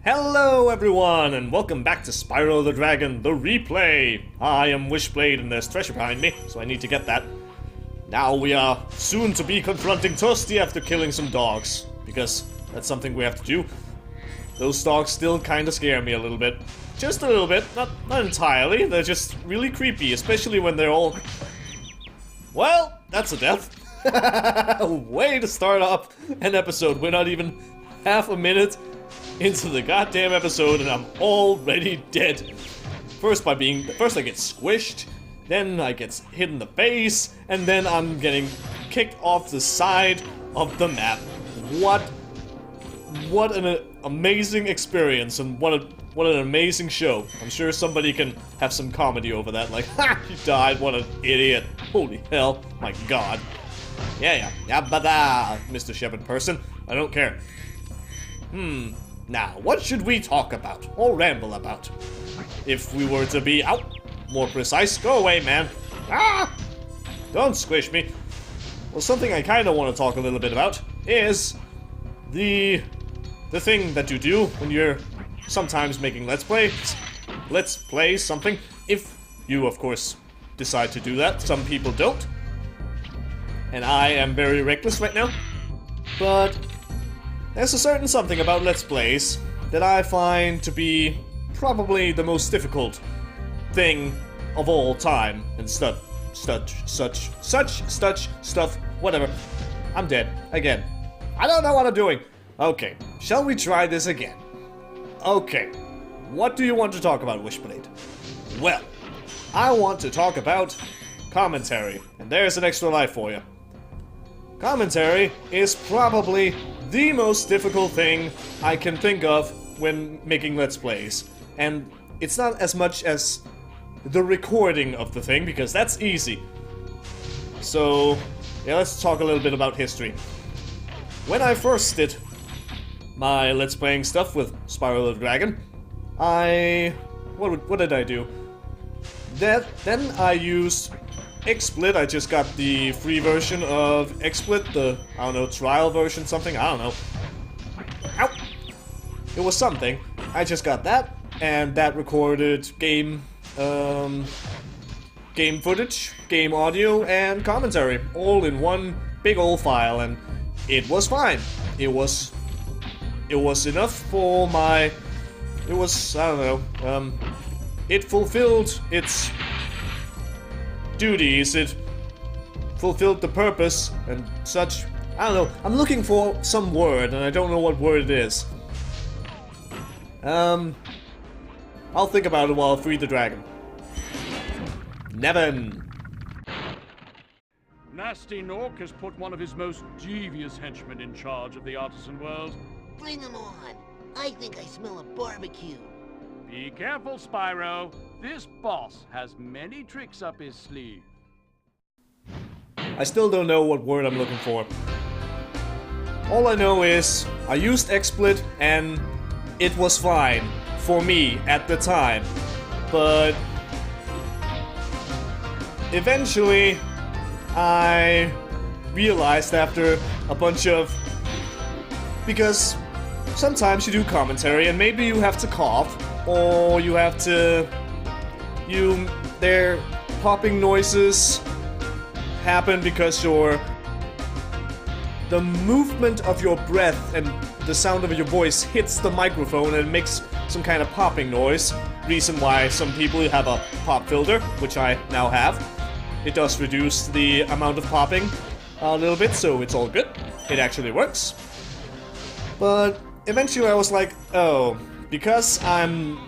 Hello everyone, and welcome back to Spyro the Dragon, the replay! I am Wishblade and there's treasure behind me, so I need to get that. Now we are soon to be confronting Toasty after killing some dogs, because that's something we have to do. Those dogs still kinda scare me a little bit. Just a little bit, not entirely, they're just really creepy, especially when they're all... Well, that's a death. Way to start up an episode, we're not even half a minute into the goddamn episode and I'm already dead. First I get squished, then I get hit in the face, and then I'm getting kicked off the side of the map. What an amazing experience, and what an amazing show. I'm sure somebody can have some comedy over that, like, ha, he died, what an idiot. Holy hell, my god. Yeah, bada, Mr. Shepherd person, I don't care. Now, what should we talk about, or ramble about? If we were to be more precise, go away, man. Ah! Don't squish me. Well, something I kinda want to talk a little bit about is the thing that you do when you're sometimes making Let's Play something. If you, of course, decide to do that. Some people don't. And I am very reckless right now. But there's a certain something about Let's Plays that I find to be probably the most difficult thing of all time, and such stuff, whatever. I'm dead, again. I don't know what I'm doing. Okay, shall we try this again? Okay, what do you want to talk about, Wishblade? Well, I want to talk about commentary, and there's an extra life for you. Commentary is probably the most difficult thing I can think of when making Let's Plays. And it's not as much as the recording of the thing, because that's easy. So, yeah, let's talk a little bit about history. When I first did my Let's Playing stuff with Spyro the Dragon, what did I do? Then I used XSplit. I just got the free version of XSplit, the, I don't know, trial version, something, I don't know. Ow! It was something. I just got that, and that recorded game footage, game audio, and commentary, all in one big old file, and it was fine. It was enough for my, I don't know, it fulfilled its duties, it fulfilled the purpose and such. I don't know, I'm looking for some word and I don't know what word it is. I'll think about it while I free the dragon. Nevin. Nasty Nork has put one of his most devious henchmen in charge of the artisan world. Bring him on. I think I smell a barbecue. Be careful, Spyro. This boss has many tricks up his sleeve. I still don't know what word I'm looking for. All I know is I used XSplit and it was fine for me at the time. But eventually I realized after a bunch of... Because sometimes you do commentary and maybe you have to cough, or you have to... Their popping noises happen because the movement of your breath and the sound of your voice hits the microphone and it makes some kind of popping noise. Reason why some people have a pop filter, which I now have. It does reduce the amount of popping a little bit, so it's all good. It actually works. But eventually I was like, oh, because I'm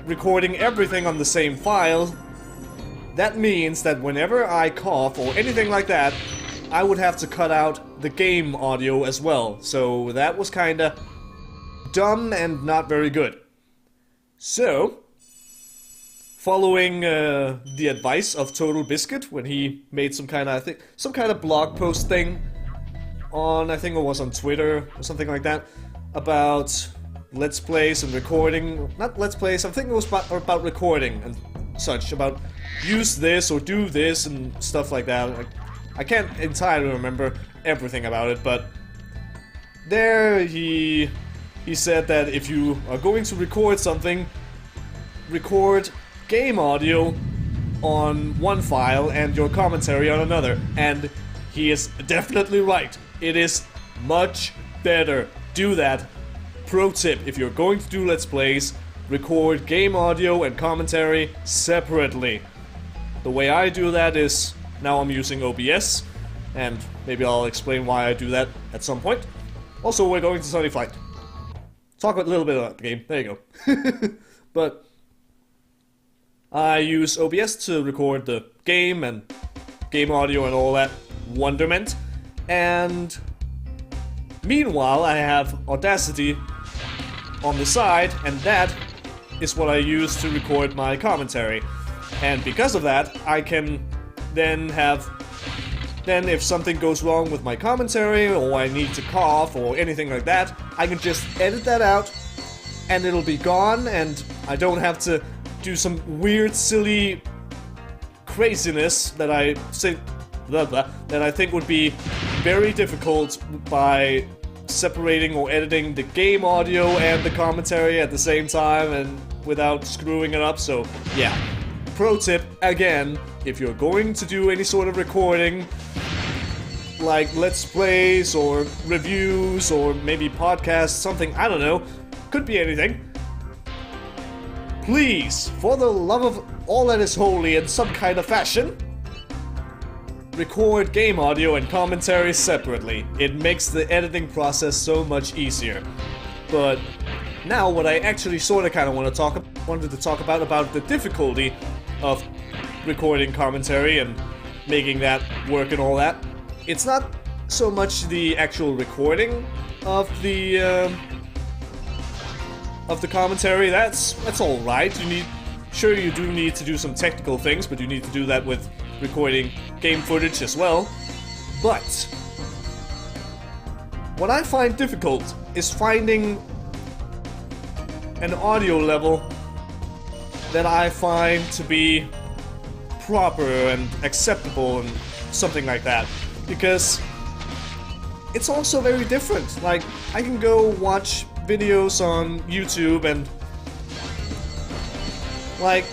recording everything on the same file, that means that whenever I cough or anything like that, I would have to cut out the game audio as well. So that was kinda dumb and not very good. So, following the advice of Total Biscuit when he made some kind of blog post thing on, I think it was on Twitter or something like that, about Let's Plays and recording. Not Let's Plays, I think it was about recording and such, about use this or do this and stuff like that. I can't entirely remember everything about it, but there he he said that if you are going to record something, record game audio on one file and your commentary on another. And he is definitely right. It is much better. Do that. Pro tip, if you're going to do Let's Plays, record game audio and commentary separately. The way I do that is, now I'm using OBS, and maybe I'll explain why I do that at some point. Also, we're going to Sunny Flight. Talk a little bit about the game. There you go. But I use OBS to record the game and game audio and all that wonderment. And meanwhile, I have Audacity on the side, and that is what I use to record my commentary. And because of that, I can then if something goes wrong with my commentary, or I need to cough, or anything like that, I can just edit that out, and it'll be gone, and I don't have to do some weird, silly craziness that I think would be very difficult by separating or editing the game audio and the commentary at the same time and without screwing it up. So yeah, pro tip again, if you're going to do any sort of recording like Let's Plays or reviews or maybe podcasts, something, I don't know, could be anything, please, for the love of all that is holy in some kind of fashion, record game audio and commentary separately. It makes the editing process so much easier. But now what I actually sort of kind of wanted to talk about the difficulty of recording commentary and making that work and all that. It's not so much the actual recording of the commentary. That's all right. Sure, you do need to do some technical things, but you need to do that with recording game footage as well. But what I find difficult is finding an audio level that I find to be proper and acceptable and something like that. Because it's also very different. Like, I can go watch videos on YouTube and like,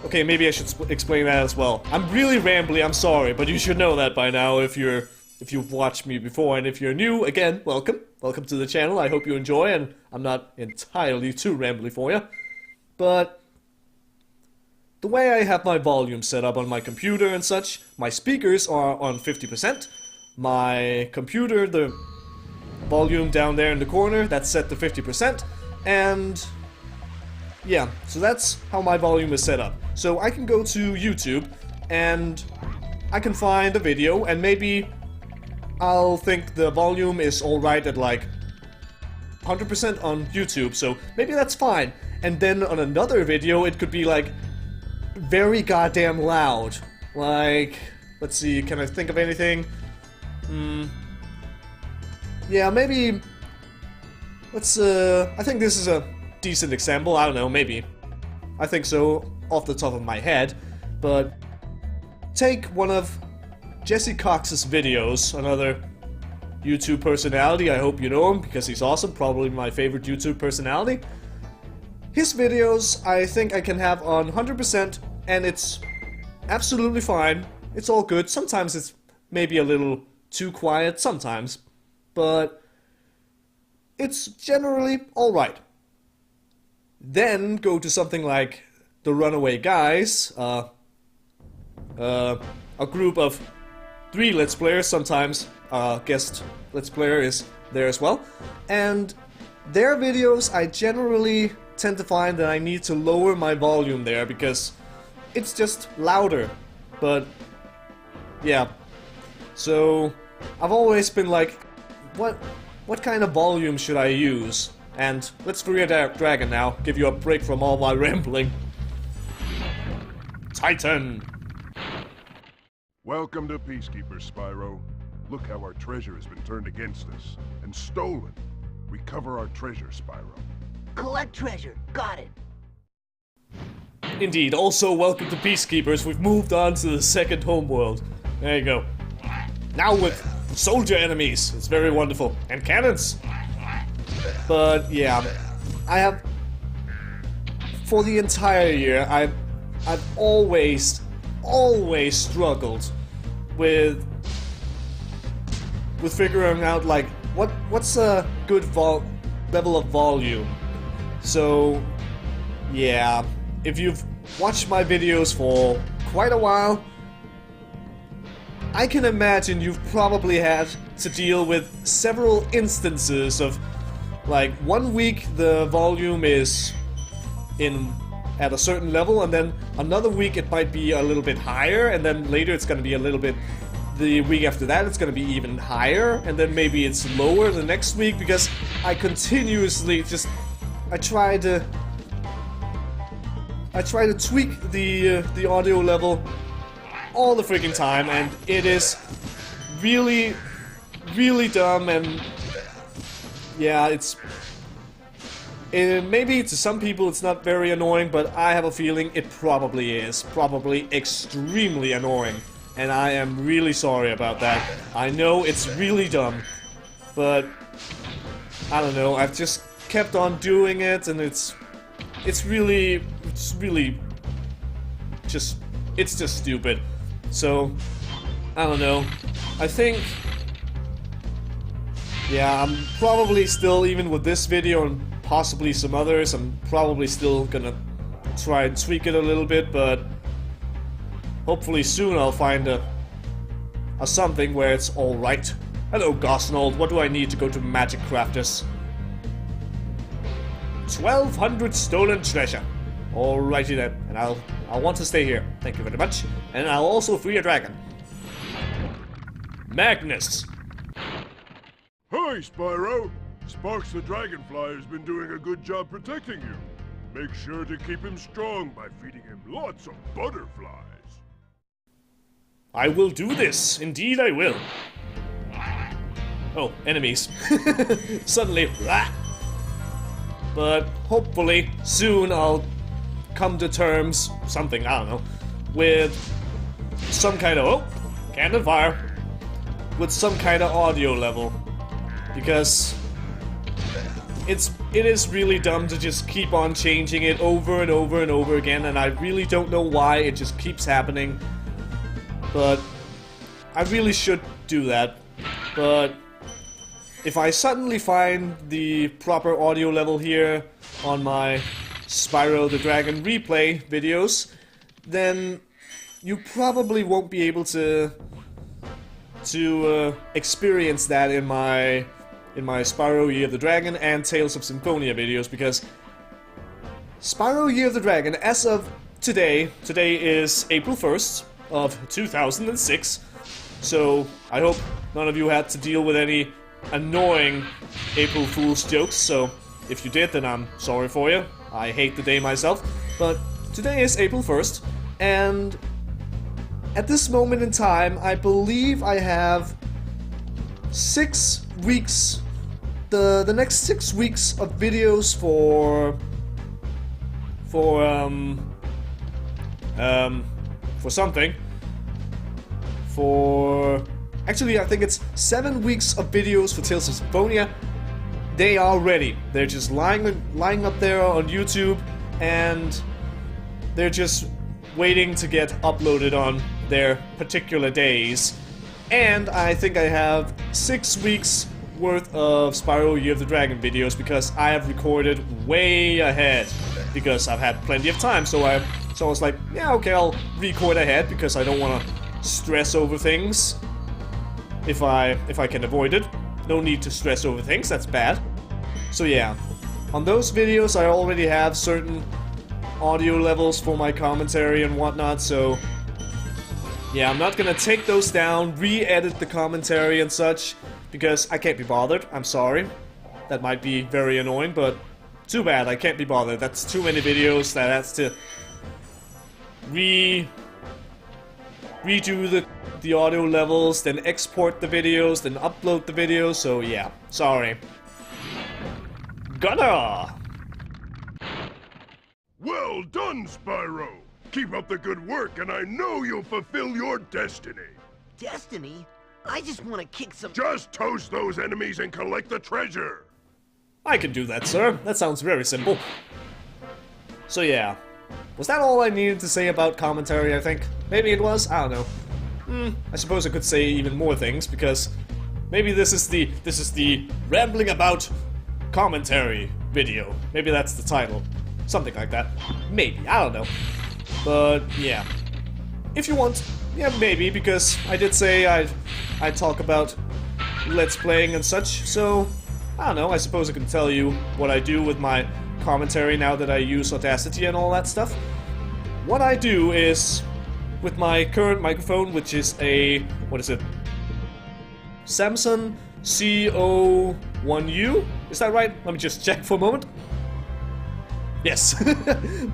okay, maybe I should explain that as well. I'm really rambly, I'm sorry, but you should know that by now if you've watched me before, and if you're new, again, welcome. Welcome to the channel, I hope you enjoy, and I'm not entirely too rambly for you. But the way I have my volume set up on my computer and such, my speakers are on 50%. My computer, the volume down there in the corner, that's set to 50%, and yeah, so that's how my volume is set up. So I can go to YouTube and I can find a video, and maybe I'll think the volume is alright at like 100% on YouTube, so maybe that's fine. And then on another video it could be like very goddamn loud. Like, let's see, can I think of anything? Yeah, maybe I think this is a decent example, I don't know, maybe. I think so, off the top of my head. But take one of Jesse Cox's videos, another YouTube personality, I hope you know him, because he's awesome, probably my favorite YouTube personality. His videos, I think I can have on 100%, and it's absolutely fine. It's all good. Sometimes it's maybe a little too quiet, sometimes, but it's generally alright. Then go to something like The Runaway Guys, a group of 3 Let's Players, sometimes a guest Let's Player is there as well, and their videos I generally tend to find that I need to lower my volume there because it's just louder. But yeah, so I've always been like, what kind of volume should I use? And let's forget Dragon now, give you a break from all my rambling. Titan! Welcome to Peacekeeper, Spyro. Look how our treasure has been turned against us and stolen. Recover our treasure, Spyro. Collect treasure. Got it. Indeed. Also, welcome to Peacekeepers. We've moved on to the second homeworld. There you go. Now with soldier enemies. It's very wonderful. And cannons. But yeah, I have, for the entire year, I've always struggled with figuring out like what's a good level of volume. So yeah, if you've watched my videos for quite a while, I can imagine you've probably had to deal with several instances of like 1 week the volume is at a certain level, and then another week it might be a little bit higher, and then later it's gonna be a little bit, the week after that it's gonna be even higher, and then maybe it's lower the next week, because I continuously just, I try to tweak the audio level all the freaking time, and it is really, really dumb. And yeah, maybe to some people it's not very annoying, but I have a feeling it probably is. Probably extremely annoying. And I am really sorry about that. I know it's really dumb, but I don't know, I've just kept on doing it, and it's just stupid. So, I don't know. I think, yeah, I'm probably still, even with this video and possibly some others, I'm probably still gonna try and tweak it a little bit, but hopefully soon I'll find a something where it's alright. Hello, Gosnold, what do I need to go to Magic Crafters? 1200 stolen treasure. Alrighty then, and I'll want to stay here. Thank you very much. And I'll also free a dragon. Magnus! Hi, Spyro! Sparks the Dragonfly has been doing a good job protecting you. Make sure to keep him strong by feeding him lots of butterflies. I will do this. Indeed I will. Oh, enemies. Suddenly, blah. But hopefully soon I'll come to terms, something, I don't know, with some kind of, oh, cannon fire, with some kind of audio level, because it is really dumb to just keep on changing it over and over and over again, and I really don't know why it just keeps happening, but I really should do that. But if I suddenly find the proper audio level here on my Spyro the Dragon replay videos, then you probably won't be able to experience that in my Spyro Year of the Dragon and Tales of Symphonia videos, because Spyro Year of the Dragon, as of today is April 1st of 2006, so I hope none of you had to deal with any annoying April Fool's jokes, so if you did, then I'm sorry for you. I hate the day myself, but today is April 1st, and at this moment in time, I believe I have 6 weeks, the next 6 weeks of videos for something. Actually, I think it's 7 weeks of videos for Tales of Symphonia. They are ready. They're just lying up there on YouTube, and they're just waiting to get uploaded on their particular days. And I think I have 6 weeks worth of Spyro Year of the Dragon videos, because I have recorded way ahead, because I've had plenty of time. So I was like, yeah, okay, I'll record ahead, because I don't want to stress over things if I can avoid it. No need to stress over things, that's bad. So yeah, on those videos I already have certain audio levels for my commentary and whatnot, so yeah, I'm not gonna take those down, re-edit the commentary and such, because I can't be bothered. I'm sorry. That might be very annoying, but too bad, I can't be bothered. That's too many videos that has to redo the audio levels, then export the videos, then upload the videos, so yeah, sorry. Gunner! Well done, Spyro! Keep up the good work, and I know you'll fulfill your destiny! Destiny? I just want to kick some... Just toast those enemies and collect the treasure! I can do that, sir. That sounds very simple. So yeah. Was that all I needed to say about commentary, I think? Maybe it was? I don't know. I suppose I could say even more things, because maybe this is the rambling about commentary video. Maybe that's the title. Something like that. Maybe, I don't know. But yeah. If you want, yeah, maybe, because I did say I'd talk about Let's Playing and such, so I don't know, I suppose I can tell you what I do with my commentary now that I use Audacity and all that stuff. What I do is, with my current microphone, which is a, what is it? Samsung CO1U? Is that right? Let me just check for a moment. Yes,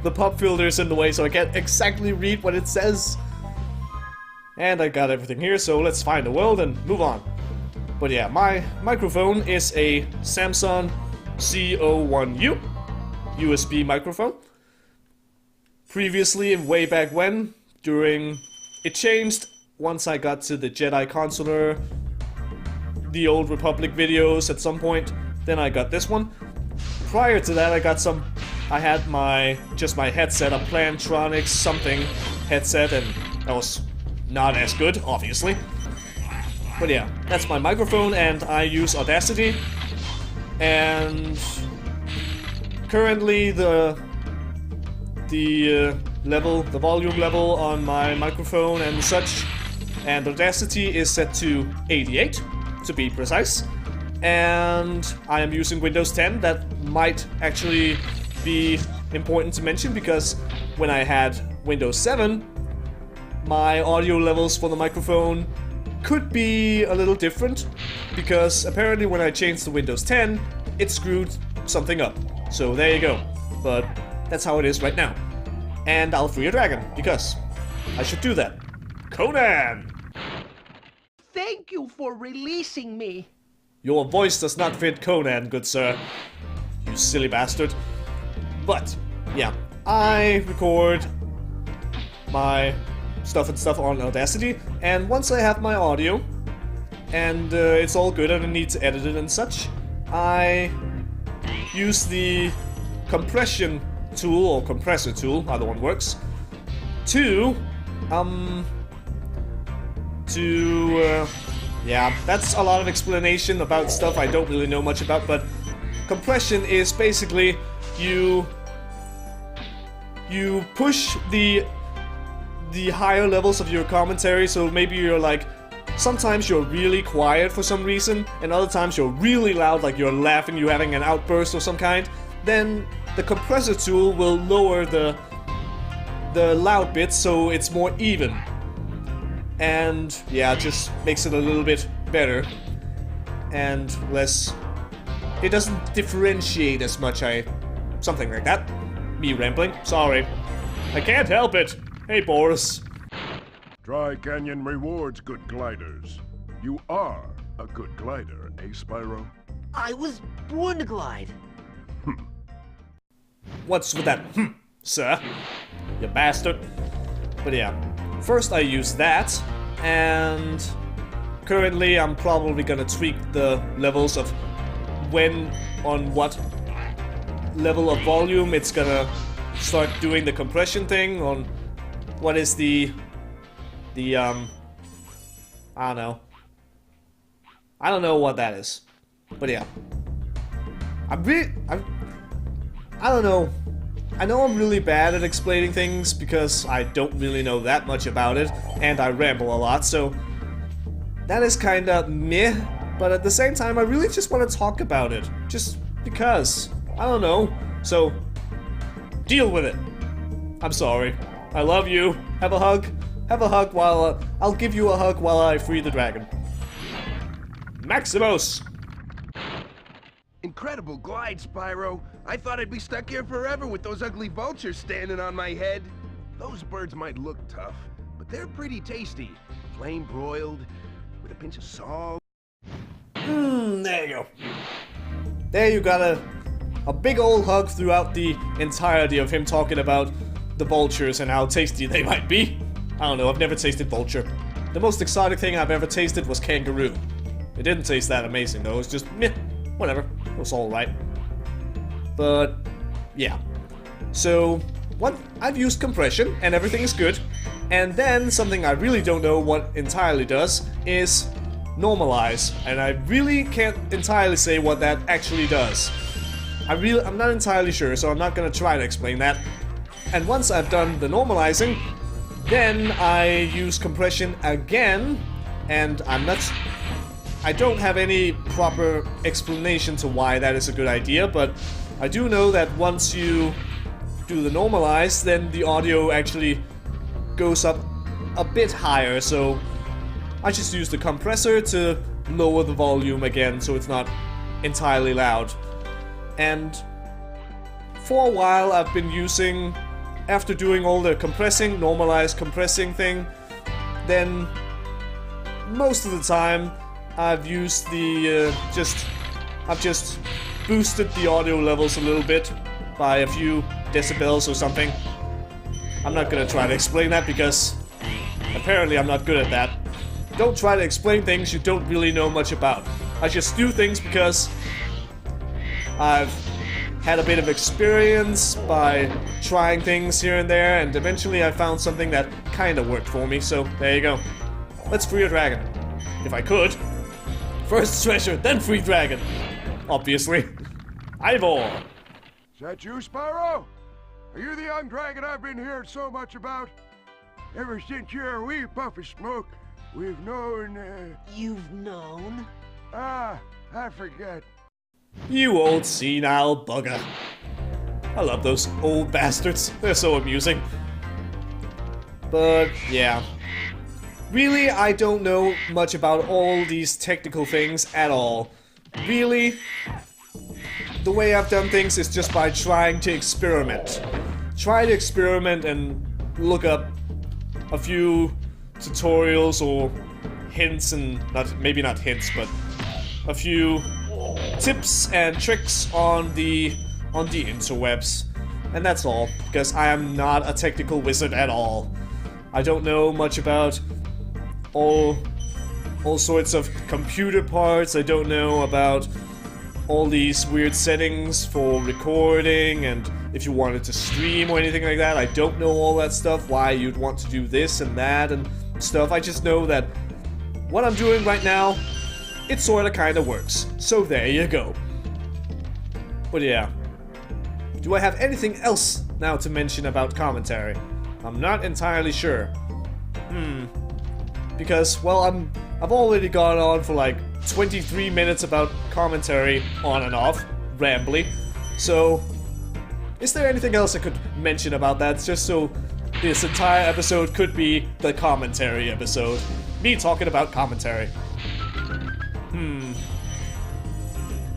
the pop filter is in the way, so I can't exactly read what it says. And I got everything here, so let's find the world and move on. But yeah, my microphone is a Samsung CO1U USB microphone. Previously, way back when, it changed once I got to the Jedi Consular, the Old Republic videos at some point, then I got this one. Prior to that, I had just my headset, a Plantronics something headset, and that was not as good, obviously. But yeah, that's my microphone, and I use Audacity. And currently the volume level on my microphone and such, and Audacity is set to 88, to be precise. And I am using Windows 10. That might actually be important to mention, because when I had Windows 7, my audio levels for the microphone could be a little different, because apparently when I changed to Windows 10, it screwed something up. So there you go. But that's how it is right now. And I'll free a dragon, because I should do that. Conan! Thank you for releasing me. Your voice does not fit Conan, good sir. You silly bastard. But, yeah, I record my stuff on Audacity, and once I have my audio, and it's all good and I need to edit it and such, I use the compression tool, or compressor tool, either one works, yeah, that's a lot of explanation about stuff I don't really know much about, but compression is basically you push the higher levels of your commentary, so maybe you're like, sometimes you're really quiet for some reason, and other times you're really loud, like you're laughing, you're having an outburst of some kind, then the compressor tool will lower the loud bits so it's more even. And yeah, it just makes it a little bit better and less, it doesn't differentiate as much, something like that. Me rambling, sorry. I can't help it. Hey, Boris. Dry Canyon rewards good gliders. You are a good glider, eh, Spyro? I was born to glide. What's with that, sir? You bastard. But yeah, first I use that, and currently I'm probably gonna tweak the levels of on what level of volume it's gonna start doing the compression thing, on what is the I don't know what that is. But yeah. I don't know. I know I'm really bad at explaining things because I don't really know that much about it, and I ramble a lot, so that is kinda meh, but at the same time I really just want to talk about it, just because. I don't know, so deal with it. I'm sorry. I love you. Have a hug. Have a hug while I'll give you a hug while I free the dragon. Maximus! Incredible glide, Spyro. I thought I'd be stuck here forever with those ugly vultures standing on my head. Those birds might look tough, but they're pretty tasty. Flame broiled, with a pinch of salt. There you go. There you got a big old hug throughout the entirety of him talking about the vultures and how tasty they might be. I don't know, I've never tasted vulture. The most exotic thing I've ever tasted was kangaroo. It didn't taste that amazing though, it was just meh, whatever, it was alright. But yeah. So what I've used compression and everything is good. And then something I really don't know what entirely does is normalize. And I really can't entirely say what that actually does. I'm not entirely sure, so I'm not gonna try to explain that. And once I've done the normalizing, then I use compression again, and I don't have any proper explanation to why that is a good idea, but I do know that once you do the normalize, then the audio actually goes up a bit higher, so I just use the compressor to lower the volume again so it's not entirely loud. And for a while I've been using, after doing all the compressing, normalized compressing thing, then most of the time I've used the, I've just boosted the audio levels a little bit by a few decibels or something. I'm not gonna try to explain that because apparently I'm not good at that. Don't try to explain things you don't really know much about. I just do things because I've had a bit of experience by trying things here and there, and eventually I found something that kinda worked for me, so there you go. Let's free a dragon. If I could. First treasure, then free dragon. Obviously. Ivor! Is that you, Spyro? Are you the young dragon I've been hearing so much about? Ever since you're a wee puff of smoke, we've known, You've known? I forget. You old senile bugger. I love those old bastards. They're so amusing. But, yeah. Really, I don't know much about all these technical things at all. Really, the way I've done things is just by trying to experiment. Try to experiment and look up a few tutorials or hints and maybe not hints, but a few tips and tricks on the interwebs. And that's all, because I am not a technical wizard at all. I don't know much about all sorts of computer parts. I don't know about all these weird settings for recording and if you wanted to stream or anything like that. I don't know all that stuff, why you'd want to do this and that and stuff. I just know that what I'm doing right now, it sorta kinda works. So there you go. But yeah. Do I have anything else now to mention about commentary? I'm not entirely sure. Because, well, I've already gone on for like 23 minutes about commentary on and off, rambly. So, is there anything else I could mention about that, just so this entire episode could be the commentary episode? Me talking about commentary.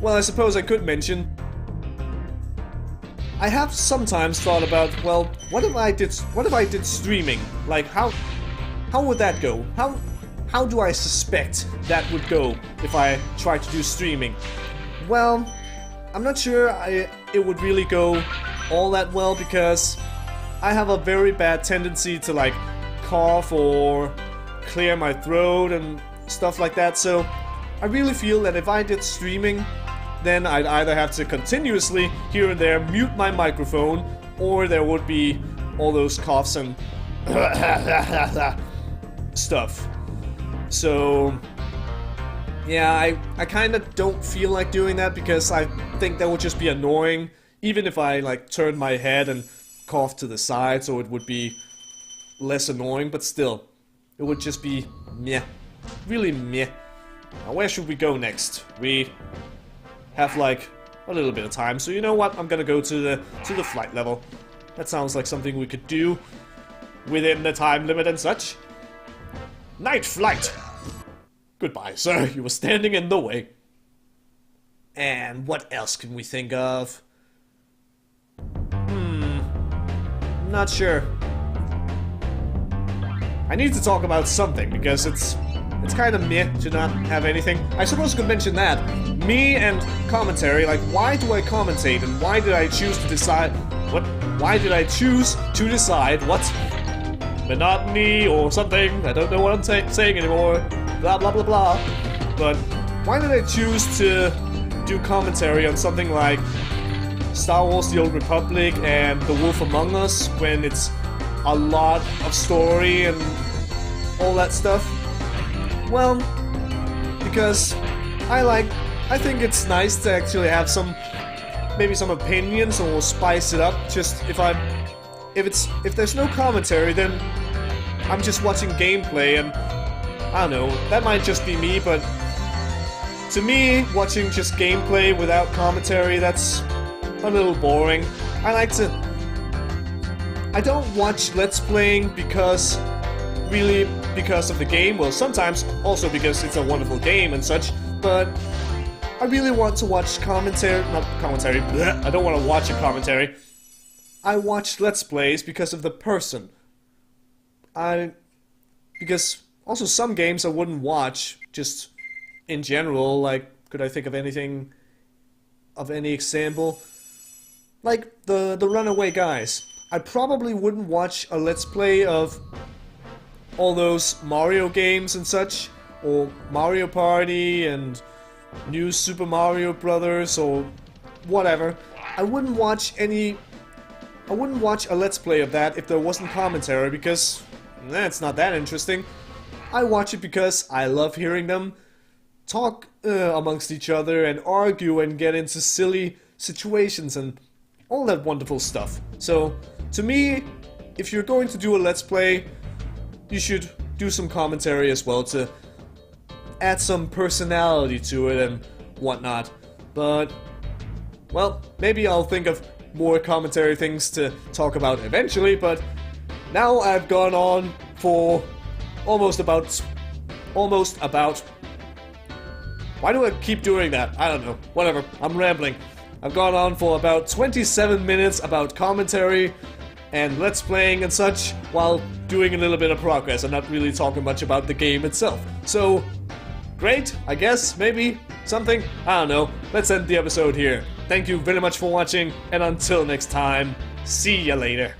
Well, I suppose I could mention, I have sometimes thought about, well, what if I did streaming? Like, how would that go? How do I suspect that would go if I tried to do streaming? Well, I'm not sure it would really go all that well, because I have a very bad tendency to like cough or clear my throat and stuff like that, so I really feel that if I did streaming, then I'd either have to continuously here and there mute my microphone, or there would be all those coughs and stuff. So yeah, I kinda don't feel like doing that, because I think that would just be annoying, even if I like turned my head and coughed to the side, so it would be less annoying, but still, it would just be meh. Really meh. Now where should we go next? We have like a little bit of time, so you know what? I'm gonna go to the flight level. That sounds like something we could do within the time limit and such. Night flight! Goodbye, sir. You were standing in the way. And what else can we think of? Not sure. I need to talk about something, because it's kind of meh to not have anything. I suppose I could mention that. Me and commentary, like, why do I commentate, and why did I choose to decide... What? Why did I choose to decide what... monotony or something? I don't know what I'm saying anymore. Blah blah blah blah. But why did I choose to do commentary on something like Star Wars The Old Republic and The Wolf Among Us when it's a lot of story and all that stuff? Well, because I think it's nice to actually have maybe some opinions or spice it up. Just if there's no commentary, then I'm just watching gameplay, and I don't know, that might just be me, but to me, watching just gameplay without commentary, that's a little boring. I don't watch Let's Playing because of the game, well, sometimes also because it's a wonderful game and such, but I really want to watch I don't want to watch a commentary. I watch Let's Plays because of the person. Because also some games I wouldn't watch, just in general, like, could I think of any example? Like, the Runaway Guys. I probably wouldn't watch a Let's Play of all those Mario games and such, or Mario Party and New Super Mario Brothers, or whatever. I wouldn't watch a Let's Play of that if there wasn't commentary, because it's not that interesting. I watch it because I love hearing them talk amongst each other and argue and get into silly situations and all that wonderful stuff. So, to me, if you're going to do a Let's Play, you should do some commentary as well to add some personality to it and whatnot. But, well, maybe I'll think of more commentary things to talk about eventually, but now I've gone on for almost about... Why do I keep doing that? I don't know. Whatever. I'm rambling. I've gone on for about 27 minutes about commentary and Let's Playing and such, while doing a little bit of progress and not really talking much about the game itself. So, great, I guess, maybe, something, I don't know. Let's end the episode here. Thank you very much for watching, and until next time, see ya later.